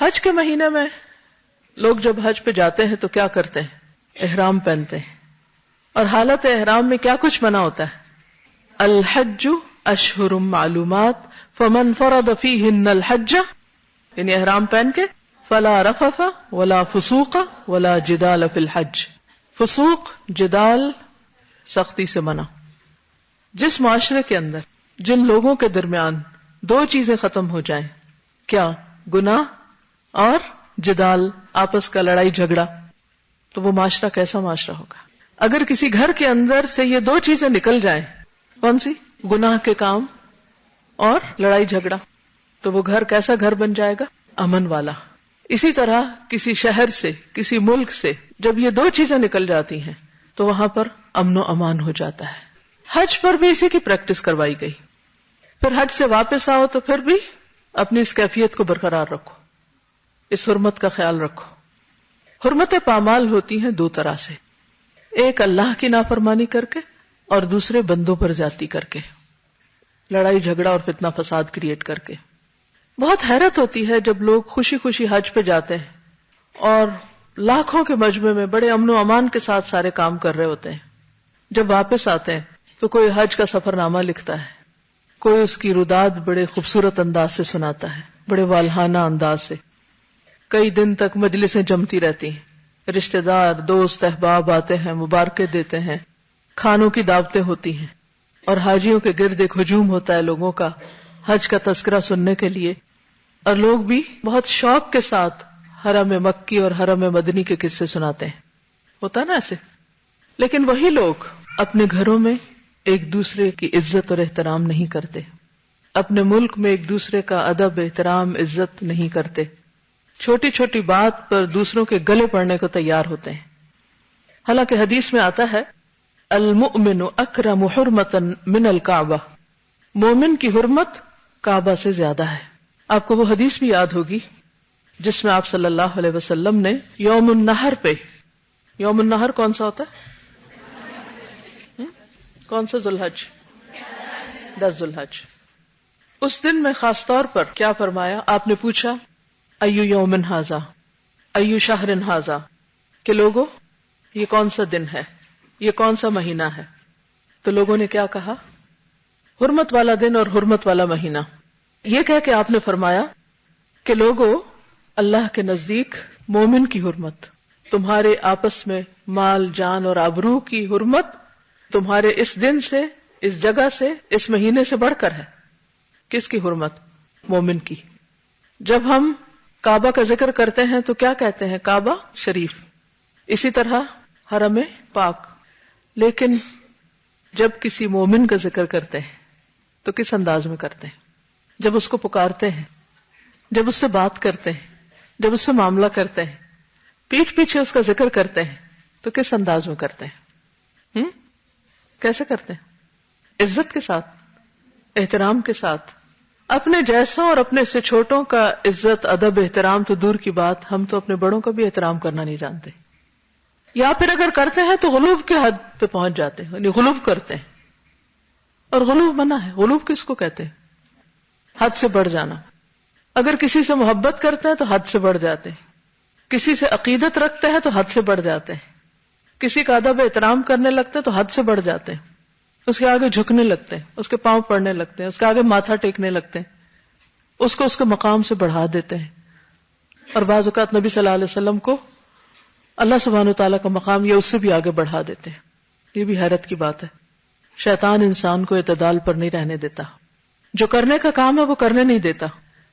حج کے مہینے میں لوگ جب حج پہ جاتے ہیں تو کیا کرتے ہیں؟ احرام پہنتے ہیں، اور حالت احرام میں کیا کچھ منع ہوتا ہے؟ الحج اشہر معلومات فمن فرض فیہن الحج، یعنی احرام پہن کے فلا رفث ولا فسوق ولا جدال فی الحج، فسوق جدال سختی سے منع۔ جس معاشرے کے اندر جن لوگوں کے درمیان دو چیزیں ختم ہو جائیں، کیا؟ گناہ اور جدال، آپس کا لڑائی جھگڑا، تو وہ معاشرہ کیسا معاشرہ ہوگا؟ اگر کسی گھر کے اندر سے یہ دو چیزیں نکل جائیں، کون سی؟ گناہ کے کام اور لڑائی جھگڑا، تو وہ گھر کیسا گھر بن جائے گا؟ امن والا۔ اسی طرح کسی شہر سے، کسی ملک سے جب یہ دو چیزیں نکل جاتی ہیں تو وہاں پر امن و امان ہو جاتا ہے۔ حج پر بھی اسی کی پریکٹس کروائی گئی۔ پھر حج سے واپس آؤ تو پھر بھی اپنی اس کیفیت کو برقرار رکھو، اس حرمت کا خیال رکھو۔ حرمت پامال ہوتی ہیں دو طرح سے، ایک اللہ کی نافرمانی کر کے اور دوسرے بندوں پر زیادتی کر کے، لڑائی جھگڑا اور فتنہ فساد کریٹ کر کے۔ بہت حیرت ہوتی ہے جب لوگ خوشی خوشی حج پہ جاتے ہیں اور لاکھوں کے مجمع میں بڑے امن و امان کے ساتھ سارے کام کر رہے ہوتے ہیں، جب واپس آتے ہیں تو کوئی حج کا سفر نامہ لکھتا ہے، کوئی اس کی روداد بڑے خوبصورت انداز سے سناتا ہے، بڑے والہانہ انداز سے، کئی دن تک مجلسیں جمتی رہتی ہیں، رشتہ دار دوست احباب آتے ہیں، مبارکیں دیتے ہیں، کھانوں کی دعوتیں ہوتی ہیں، اور حاجیوں کے گرد ایک ہجوم ہوتا ہے لوگوں کا حج کا تذکرہ سننے کے لیے، اور لوگ بھی بہت شوق کے ساتھ حرم مکی اور حرم مدنی کے قصے سناتے ہیں، ہوتا نا ایسے۔ لیکن وہی لوگ اپنے گھروں میں ایک دوسرے کی عزت اور احترام نہیں کرتے، اپنے ملک میں ایک دوسرے کا ادب احترام عزت نہیں کرتے، چھوٹی چھوٹی بات پر دوسروں کے گلے پڑنے کو تیار ہوتے ہیں۔ حالانکہ حدیث میں آتا ہے المؤمن اکرم حرمتا من الکعبہ، مومن کی حرمت کعبہ سے زیادہ ہے۔ آپ کو وہ حدیث بھی یاد ہوگی جس میں آپ صلی اللہ علیہ وسلم نے یوم النحر پہ، یوم النحر کون سا ہوتا ہے؟ کون سا ذوالحج؟ 10 ذوالحج۔ اس دن میں خاص طور پر کیا فرمایا؟ آپ نے پوچھا ایو یوم ھذا ایو شہر ھذا، کہ لوگوں یہ کون سا دن ہے، یہ کون سا مہینہ ہے؟ تو لوگوں نے کیا کہا؟ حرمت والا دن اور حرمت والا مہینہ۔ یہ کہہ کے آپ نے فرمایا کہ لوگوں اللہ کے نزدیک مومن کی حرمت، تمہارے آپس میں مال جان اور آبرو کی حرمت تمہارے اس دن سے، اس جگہ سے، اس مہینے سے بڑھ کر ہے۔ کس کی حرمت؟ مومن کی۔ جب ہم کعبہ کا ذکر کرتے ہیں تو کیا کہتے ہیں؟ کعبہ شریف، اسی طرح حرم پاک۔ لیکن جب کسی مومن کا ذکر کرتے ہیں تو کس انداز میں کرتے ہیں؟ جب اس کو پکارتے ہیں، جب اس سے بات کرتے ہیں، جب اس سے معاملہ کرتے ہیں، پیٹھ پیچھے اس کا ذکر کرتے ہیں تو کس انداز میں کرتے ہیں؟ کیسے کرتے ہیں؟ عزت کے ساتھ، احترام کے ساتھ۔ اپنے جیسوں اور اپنے سے چھوٹوں کا عزت ادب احترام تو دور کی بات، ہم تو اپنے بڑوں کا بھی احترام کرنا نہیں جانتے، یا پھر اگر کرتے ہیں تو غلو کے حد پہ پہنچ جاتے ہیں، یعنی غلو کرتے ہیں، اور غلو منع ہے۔ غلو کس کو کہتے ہیں؟ حد سے بڑھ جانا۔ اگر کسی سے محبت کرتے ہیں تو حد سے بڑھ جاتے ہیں، کسی سے عقیدت رکھتے ہیں تو حد سے بڑھ جاتے ہیں، کسی کا ادب احترام کرنے لگتے ہیں تو حد سے بڑھ جاتے ہیں، اس کے آگے جھکنے لگتے ہیں، اس کے پاؤں پڑنے لگتے ہیں، اس کے آگے ماتھا ٹیکنے لگتے ہیں، اس کو اس کے مقام سے بڑھا دیتے ہیں۔ اور بعض اوقات نبی صلی اللہ علیہ وسلم کو اللہ سبحانہ وتعالیٰ کا مقام یہ اس سے بھی آگے بڑھا دیتے ہیں۔ یہ بھی حیرت کی بات ہے۔ شیطان انسان کو اعتدال پر نہیں رہنے دیتا، جو کرنے کا کام ہے وہ کرنے نہیں دیتا،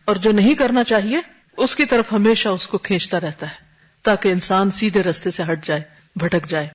اور جو نہیں کرنا چاہیے اس کی طرف ہمیشہ اس کو کھینچتا رہتا ہے، تاکہ انسان سیدھے رستے سے ہٹ جائے، بھٹک جائے۔